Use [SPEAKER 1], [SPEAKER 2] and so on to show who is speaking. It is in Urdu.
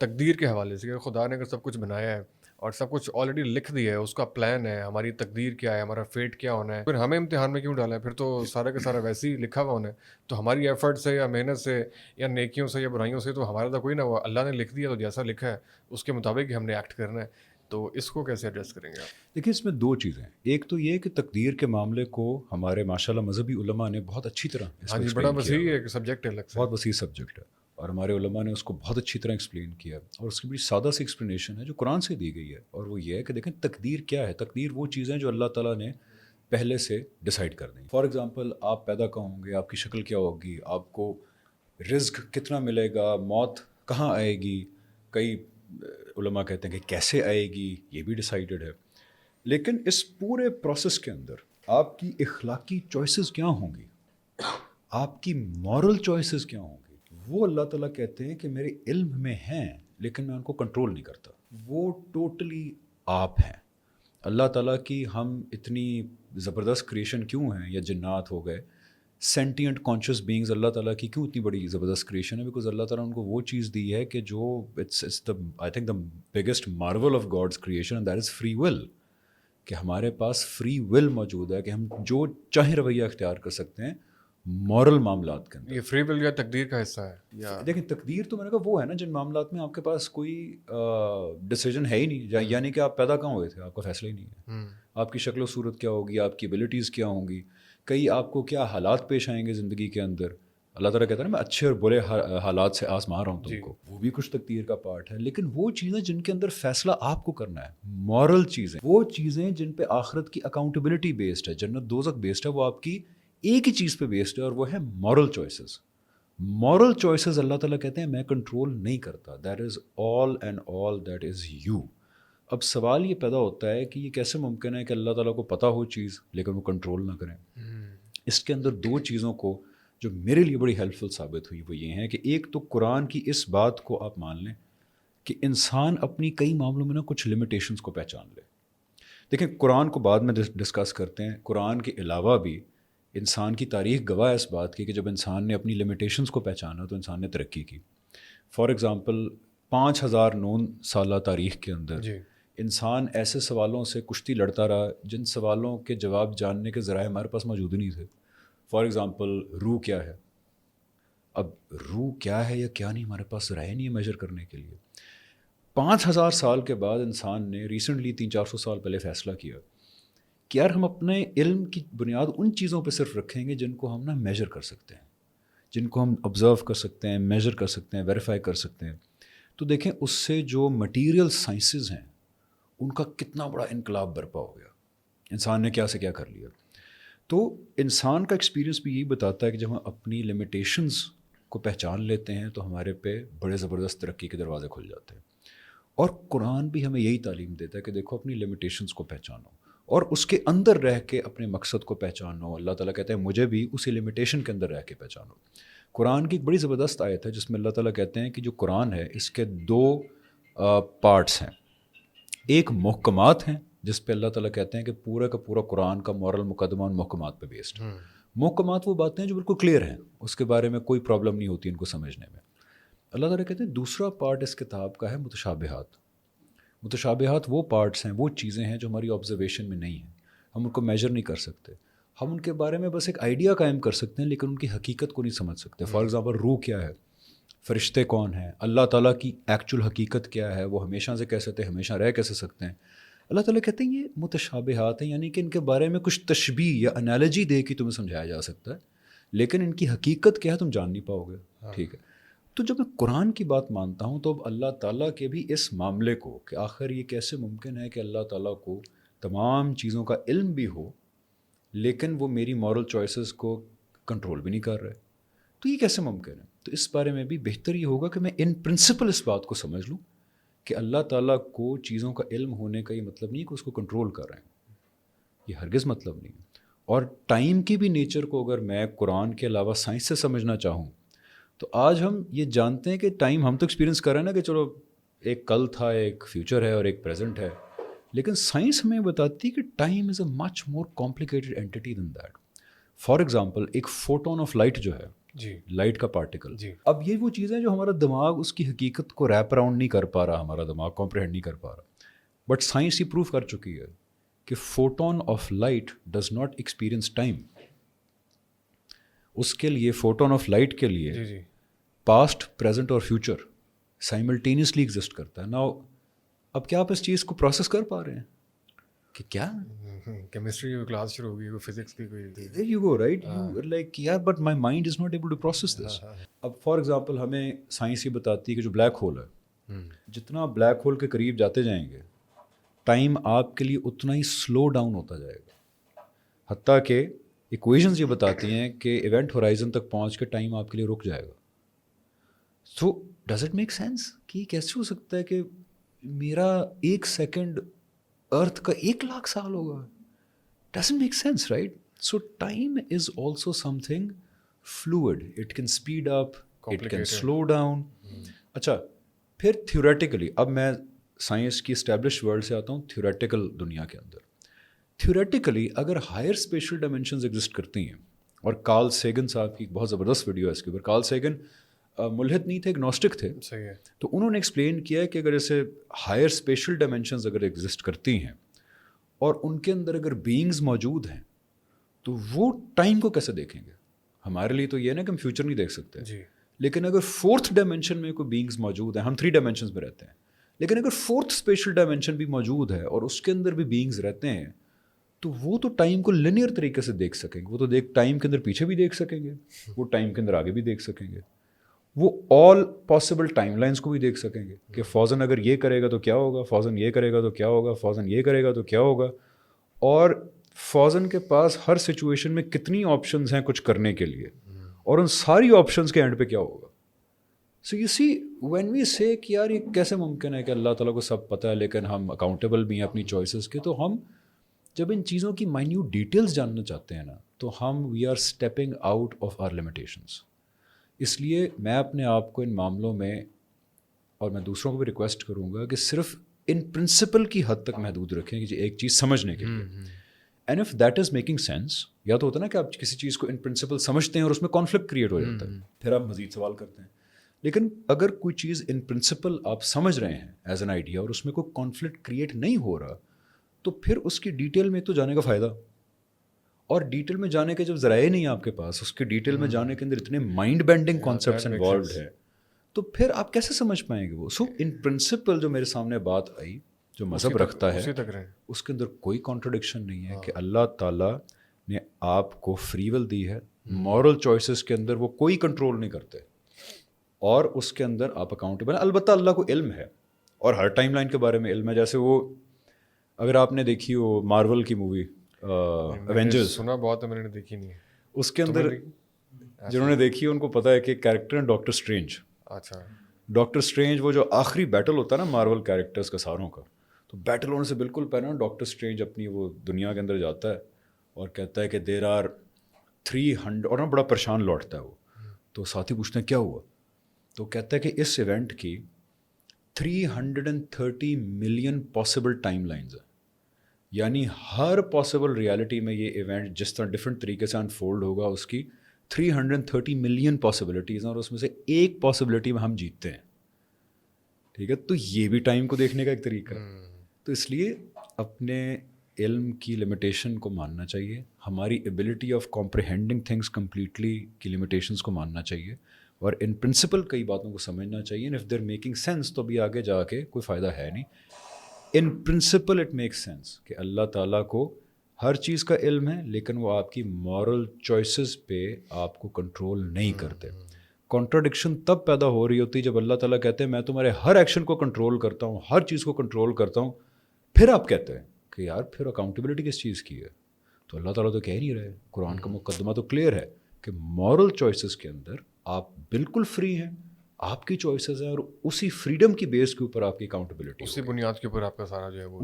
[SPEAKER 1] تقدیر کے حوالے سے کہ خدا نے اگر سب کچھ بنایا ہے اور سب کچھ آلریڈی لکھ دیا ہے، اس کا پلان ہے، ہماری تقدیر کیا ہے، ہمارا فیٹ کیا ہونا ہے، پھر ہمیں امتحان میں کیوں ڈالا ہے؟ پھر تو سارا کا سارا ویسے ہی لکھا ہوا ہونا ہے. تو ہماری ایفرٹ سے یا محنت سے یا نیکیوں سے یا برائیوں سے تو ہمارا تو کوئی نہ ہوا. اللہ نے لکھ دیا، تو جیسا لکھا ہے اس کے مطابق ہی ہم نے ایکٹ کرنا ہے. تو اس کو کیسے ایڈریس کریں گے آپ؟
[SPEAKER 2] دیکھیے اس میں دو چیزیں ہیں. ایک تو یہ کہ تقدیر کے معاملے کو ہمارے ماشاء اللہ مذہبی علماء نے بہت اچھی طرح اس
[SPEAKER 1] ہاں
[SPEAKER 2] کو
[SPEAKER 1] جی، بڑا
[SPEAKER 2] ایکسپلین کیا
[SPEAKER 1] وسیع
[SPEAKER 2] ہوا ہے.
[SPEAKER 1] ایک سبجیکٹ ہے الگ سے.
[SPEAKER 2] بہت وسیع سبجیکٹ ہے اور ہمارے علماء نے اس کو بہت اچھی طرح ایکسپلین کیا ہے، اور اس کی بڑی سادہ سی ایکسپلینیشن ہے جو قرآن سے دی گئی ہے، اور وہ یہ ہے کہ دیکھیں تقدیر کیا ہے. تقدیر وہ چیزیں جو اللہ تعالیٰ نے پہلے سے ڈیسائیڈ کر دیں. فار ایگزامپل آپ پیدا کہاں ہوں گے، آپ کی شکل کیا ہوگی، آپ کو رزق کتنا ملے گا، موت کہاں آئے گی، کئی علماء کہتے ہیں کہ کیسے آئے گی، یہ بھی ڈیسائیڈڈ ہے. لیکن اس پورے پروسیس کے اندر آپ کی اخلاقی چوائسیز کیا ہوں گی، آپ کی مورل چوائسیز کیا ہوں گی، وہ اللہ تعالیٰ کہتے ہیں کہ میرے علم میں ہیں لیکن میں ان کو کنٹرول نہیں کرتا. وہ ٹوٹلی آپ ہیں. اللہ تعالیٰ کی ہم اتنی زبردست کریشن کیوں ہیں، یا جنات ہو گئے سینٹینٹ کانشیس بینگز، اللہ تعالیٰ کی کیوں اتنی بڑی زبردست کریشن ہے؟ بیکاز اللہ تعالیٰ نے ان کو وہ چیز دی ہے کہ جو it's the I think the biggest marvel of God's creation, and that is free will. کہ ہمارے پاس فری ول موجود ہے کہ ہم جو چاہیں رویہ اختیار کر سکتے ہیں مورل معاملات کے اندر.
[SPEAKER 1] یہ فری ول یا تقدیر کا حصہ ہے یا
[SPEAKER 2] دیکھیں تقدیر تو میں نے کہا وہ ہے نا جن معاملات میں آپ کے پاس کوئی ڈیسیجن ہے ہی نہیں، یعنی کہ آپ پیدا کہاں ہوئے تھے، آپ کا فیصلہ ہی نہیں ہے. آپ کی شکل و صورت کیا ہوگی، آپ کی ایبلٹیز کیا ہوں گی، کئی آپ کو کیا حالات پیش آئیں گے زندگی کے اندر. اللہ تعالیٰ کہتا ہے نا میں اچھے اور برے حالات سے آزما رہا ہوں تم کو، وہ بھی کچھ تقدیر کا پارٹ ہے. لیکن وہ چیزیں جن کے اندر فیصلہ آپ کو کرنا ہے، مورل چیزیں، وہ چیزیں جن پہ آخرت کی اکاؤنٹیبلٹی بیسڈ ہے، جنت دوزخ بیسڈ ہے، وہ آپ کی ایک ہی چیز پہ بیسڈ ہے، اور وہ ہے مورل چوائسیز. مورل چوائسیز اللہ تعالیٰ کہتے ہیں میں کنٹرول نہیں کرتا. That is all and all that is you. اب سوال یہ پیدا ہوتا ہے کہ یہ کیسے ممکن ہے کہ اللہ تعالیٰ کو پتہ ہو چیز لیکن وہ کنٹرول نہ کریں. اس کے اندر دو چیزوں کو جو میرے لیے بڑی ہیلپ فل ثابت ہوئی وہ یہ ہیں کہ ایک تو قرآن کی اس بات کو آپ مان لیں کہ انسان اپنی کئی معاملوں میں نا کچھ لمیٹیشنز کو پہچان لے. دیکھیں قرآن کو بعد میں ڈسکس کرتے ہیں، قرآن کے علاوہ بھی انسان کی تاریخ گواہ ہے اس بات کی کہ جب انسان نے اپنی لمیٹیشنز کو پہچانا تو انسان نے ترقی کی. فار ایگزامپل 5009 سالہ تاریخ کے اندر
[SPEAKER 1] جی
[SPEAKER 2] انسان ایسے سوالوں سے کشتی لڑتا رہا جن سوالوں کے جواب جاننے کے ذرائع ہمارے پاس موجود نہیں تھے. فار ایگزامپل روح کیا ہے؟ اب روح کیا ہے یا کیا نہیں ہمارے پاس ذرائع نہیں ہے میجر کرنے کے لیے. 5000 سال کے بعد انسان نے ریسنٹلی 300-400 سال پہلے فیصلہ کیا کہ یار ہم اپنے علم کی بنیاد ان چیزوں پہ صرف رکھیں گے جن کو ہم نا میجر کر سکتے ہیں، جن کو ہم آبزرو کر سکتے ہیں، میجر کر سکتے ہیں، ویریفائی کر سکتے ہیں. تو دیکھیں اس سے جو مٹیریل سائنسز ہیں ان کا کتنا بڑا انقلاب برپا ہو گیا. انسان نے کیا سے کیا کر لیا. تو انسان کا ایکسپیرینس بھی یہی بتاتا ہے کہ جب ہم اپنی لمیٹیشنز کو پہچان لیتے ہیں تو ہمارے پہ بڑے زبردست ترقی کے دروازے کھل جاتے ہیں. اور قرآن بھی ہمیں یہی تعلیم دیتا ہے کہ دیکھو اپنی لمیٹیشنز کو پہچانو اور اس کے اندر رہ کے اپنے مقصد کو پہچانو. اللہ تعالیٰ کہتے ہیں مجھے بھی اسی لمیٹیشن کے اندر رہ کے پہچانو. قرآن کی ایک بڑی زبردست آیت ہے جس میں اللہ تعالیٰ کہتے ہیں کہ جو قرآن ہے اس کے دو پارٹس ہیں. ایک محکمات ہیں جس پہ اللہ تعالیٰ کہتے ہیں کہ پورا کا پورا قرآن کا مورل مقدمہ ان محکمات پہ بیسڈ ہے. محکمات وہ باتیں ہیں جو بالکل کلیئر ہیں، اس کے بارے میں کوئی پرابلم نہیں ہوتی ان کو سمجھنے میں. اللہ تعالیٰ کہتے ہیں دوسرا پارٹ اس کتاب کا ہے متشابہات. متشابہات وہ پارٹس ہیں، وہ چیزیں ہیں جو ہماری آبزرویشن میں نہیں ہیں، ہم ان کو میجر نہیں کر سکتے، ہم ان کے بارے میں بس ایک آئیڈیا قائم کر سکتے ہیں لیکن ان کی حقیقت کو نہیں سمجھ سکتے. فار ایگزامپل روح کیا ہے، فرشتے کون ہیں، اللہ تعالیٰ کی ایکچوئل حقیقت کیا ہے، وہ ہمیشہ سے کیسے تھے، ہمیشہ رہ کیسے سکتے ہیں. اللہ تعالیٰ کہتے ہیں یہ متشابہات ہیں، یعنی کہ ان کے بارے میں کچھ تشبیہ یا انالوجی دے کے تمہیں سمجھایا جا سکتا ہے لیکن ان کی حقیقت کیا ہے تم جان نہیں پاؤ گے. ٹھیک ہے. تو جب میں قرآن کی بات مانتا ہوں تو اب اللہ تعالیٰ کے بھی اس معاملے کو کہ آخر یہ کیسے ممکن ہے کہ اللہ تعالیٰ کو تمام چیزوں کا علم بھی ہو لیکن وہ میری مورل چوائسیز کو کنٹرول بھی نہیں کر رہے، تو یہ کیسے ممکن ہے؟ تو اس بارے میں بھی بہتر یہ ہوگا کہ میں ان پرنسپل اس بات کو سمجھ لوں کہ اللہ تعالیٰ کو چیزوں کا علم ہونے کا یہ مطلب نہیں کہ اس کو کنٹرول کر رہے ہیں، یہ ہرگز مطلب نہیں. اور ٹائم کی بھی نیچر کو اگر میں قرآن کے علاوہ سائنس سے سمجھنا چاہوں تو آج ہم یہ جانتے ہیں کہ ٹائم ہم تو ایکسپیرینس کر رہے ہیں نا کہ چلو ایک کل تھا، ایک فیوچر ہے اور ایک پریزنٹ ہے، لیکن سائنس ہمیں بتاتی ہے کہ time is a much more complicated entity than that. For example ایک فوٹون آف لائٹ جو ہے
[SPEAKER 1] جی
[SPEAKER 2] لائٹ کا پارٹیکل.
[SPEAKER 1] جی
[SPEAKER 2] اب یہ وہ چیزیں جو ہمارا دماغ اس کی حقیقت کو ریپ اراؤنڈ نہیں کر پا رہا, ہمارا دماغ کمپریہنڈ نہیں کر پا رہا. بٹ سائنس یہ پروف کر چکی ہے کہ photon of light does not experience time. اس کے لیے فوٹون آف لائٹ کے لیے
[SPEAKER 1] جی جی
[SPEAKER 2] پاسٹ, پریزنٹ اور فیوچر سائملٹینیسلی ایگزسٹ کرتا ہے. ناؤ اب کیا آپ اس چیز کو پروسیس کر پا رہے ہیں کہ کیا
[SPEAKER 1] کیمسٹری کی کلاس شروع ہوگی, کوئی فزکس کی کوئی.
[SPEAKER 2] there you go, right? You like yeah, but my mind is not able to process this. اب فار ایگزامپل ہمیں سائنس یہ بتاتی ہے کہ جو بلیک ہول ہے, جتنا بلیک ہول کے قریب جاتے جائیں گے ٹائم آپ کے لیے اتنا ہی سلو ڈاؤن ہوتا جائے گا. حتیٰ کہ ایکویشنز یہ بتاتی ہیں کہ ایونٹ ہورائزن تک پہنچ کے ٹائم آپ کے لیے رک جائے گا. So does it make sense کہ کیسے ہو سکتا ہے کہ میرا 1 سیکنڈ ارتھ کا 1,00,000 سال ہوگا؟ Doesn't make sense, right? So time is also something fluid. It can speed up, it can slow down. اچھا پھر تھیوریٹیکلی, اب میں سائنس کی اسٹیبلش ورلڈ سے آتا ہوں تھیوریٹیکل دنیا کے اندر. تھیوریٹیکلی اگر ہائر اسپیشل ڈائمینشنز ایگزسٹ کرتی ہیں, اور کارل سیگن صاحب کی بہت زبردست ویڈیو ہے اس کے اوپر. کارل سیگن ملحد نہیں تھے, اگنوسٹک تھے.
[SPEAKER 1] صحیح ہے.
[SPEAKER 2] تو انہوں نے ایکسپلین کیا ہے کہ اگر ایسے ہائر اسپیشل ڈائمینشنز اگر ایگزسٹ کرتی ہیں اور ان کے اندر اگر بینگز موجود ہیں تو وہ ٹائم کو کیسے دیکھیں گے؟ ہمارے لیے تو یہ نا کہ ہم فیوچر نہیں دیکھ سکتے
[SPEAKER 1] جی.
[SPEAKER 2] لیکن اگر 4th ڈائمینشن میں کوئی بینگز موجود ہیں, ہم 3 ڈائمینشنز میں رہتے ہیں, لیکن اگر 4th اسپیشل ڈائمینشن بھی موجود ہے اور اس کے اندر بھی بینگز رہتے ہیں تو وہ تو ٹائم کو لینئر طریقے سے دیکھ سکیں گے. وہ تو ٹائم کے اندر پیچھے بھی دیکھ سکیں گے, وہ ٹائم کے اندر آگے بھی دیکھ سکیں گے, وہ آل پاسبل ٹائم لائنس کو بھی دیکھ سکیں گے کہ فوزن اگر یہ کرے گا تو کیا ہوگا, فوزن یہ کرے گا تو کیا ہوگا, فوزن یہ کرے گا تو کیا ہوگا, اور فوزن کے پاس ہر سچویشن میں کتنی آپشنز ہیں کچھ کرنے کے لیے, اور ان ساری آپشنز کے اینڈ پہ کیا ہوگا. So you see when we سے کہ یار یہ کیسے ممکن ہے کہ اللہ تعالیٰ کو سب پتہ ہے لیکن ہم اکاؤنٹیبل بھی ہیں اپنی چوائسیز کے, تو ہم جب ان چیزوں کی مائنیوٹ ڈیٹیلز جاننا چاہتے ہیں نا تو ہم we are stepping out of our limitations. اس لیے میں اپنے آپ کو ان معاملوں میں, اور میں دوسروں کو بھی ریکویسٹ کروں گا کہ صرف ان پرنسپل کی حد تک محدود رکھیں کہ ایک چیز سمجھنے کے لیے. And if that is making sense, یا تو ہوتا ہے نا کہ آپ کسی چیز کو ان پرنسپل سمجھتے ہیں اور اس میں کانفلکٹ کریٹ ہو جاتا ہے, پھر آپ مزید سوال کرتے ہیں. لیکن اگر کوئی چیز ان پرنسپل آپ سمجھ رہے ہیں ایز این آئیڈیا اور اس میں کوئی کانفلکٹ کریٹ نہیں ہو رہا تو پھر اس کی ڈیٹیل میں تو جانے کا فائدہ. اور ڈیٹیل میں جانے کے جب ذرائع نہیں آپ کے پاس, اس کے ڈیٹیل میں جانے کے اندر اتنے مائنڈ بینڈنگ کانسیپٹس انوالوڈ ہیں, تو پھر آپ کیسے سمجھ پائیں گے وہ. سو ان پرنسپل جو میرے سامنے بات آئی جو مذہب رکھتا ہے اس کے اندر کوئی کانٹرڈکشن نہیں ہے کہ اللہ تعالیٰ نے آپ کو فری ول دی ہے, مورل چوائسیز کے اندر وہ کوئی کنٹرول نہیں کرتے, اور اس کے اندر آپ اکاؤنٹیبل ہیں. البتہ اللہ کو علم ہے اور ہر ٹائم لائن کے بارے میں علم ہے. جیسے وہ اگر آپ نے دیکھی وہ مارول کی مووی ایونجرز,
[SPEAKER 1] سنا بہت ہے, میں نے دیکھی نہیں ہے.
[SPEAKER 2] اس کے اندر جنہوں نے دیکھی ان کو پتہ ہے کہ کیریکٹر ہیں ڈاکٹر اسٹرینج.
[SPEAKER 1] اچھا,
[SPEAKER 2] ڈاکٹر اسٹرینج وہ جو آخری بیٹل ہوتا ہے نا مارول کیریکٹرز کا ساروں کا, تو بیٹل ہونے سے بالکل پہلے نا ڈاکٹر اسٹرینج اپنی وہ دنیا کے اندر جاتا ہے اور کہتا ہے کہ دیر آر 300, اور نا بڑا پریشان لوٹتا ہے وہ. تو ساتھی پوچھتے ہیں کیا ہوا, تو کہتا ہے کہ اس ایونٹ کی 330 ملین پاسبل ٹائم لائنز ہیں, یعنی ہر پاسبل ریالٹی میں یہ ایونٹ جس طرح ڈفرینٹ طریقے سے انفولڈ ہوگا اس کی 330 ملین پاسبلٹیز ہیں, اور اس میں سے ایک پاسبلٹی میں ہم جیتتے ہیں. ٹھیک ہے, تو یہ بھی ٹائم کو دیکھنے کا ایک طریقہ ہے. تو اس لیے اپنے علم کی لمیٹیشن کو ماننا چاہیے, ہماری ability of comprehending things completely کی لمیٹیشنس کو ماننا چاہیے, اور ان پرنسپل کئی باتوں کو سمجھنا چاہیے. اف دیر میکنگ سینس تو بھی آگے جا کے کوئی فائدہ ہے نہیں. In principle it make sense کہ اللہ تعالیٰ کو ہر چیز کا علم ہے, لیکن وہ آپ کی مورل چوائسیز پہ آپ کو کنٹرول نہیں کرتے. کانٹراڈکشن تب پیدا ہو رہی ہوتی جب اللہ تعالیٰ کہتے ہیں میں تمہارے ہر ایکشن کو کنٹرول کرتا ہوں, ہر چیز کو کنٹرول کرتا ہوں, پھر آپ کہتے ہیں کہ یار پھر اکاؤنٹیبلٹی کس چیز کی ہے. تو اللہ تعالیٰ تو کہہ نہیں رہے, قرآن کا مقدمہ تو کلیئر ہے کہ مورل چوائسیز کے اندر آپ بالکل فری ہیں, آپ کی چوائسیز ہیں, اور اسی فریڈم کی بیس کے اوپر آپ کی اکاؤنٹیبلٹی,
[SPEAKER 1] اسی بنیاد کے اوپر آپ کا سارا جو ہے وہ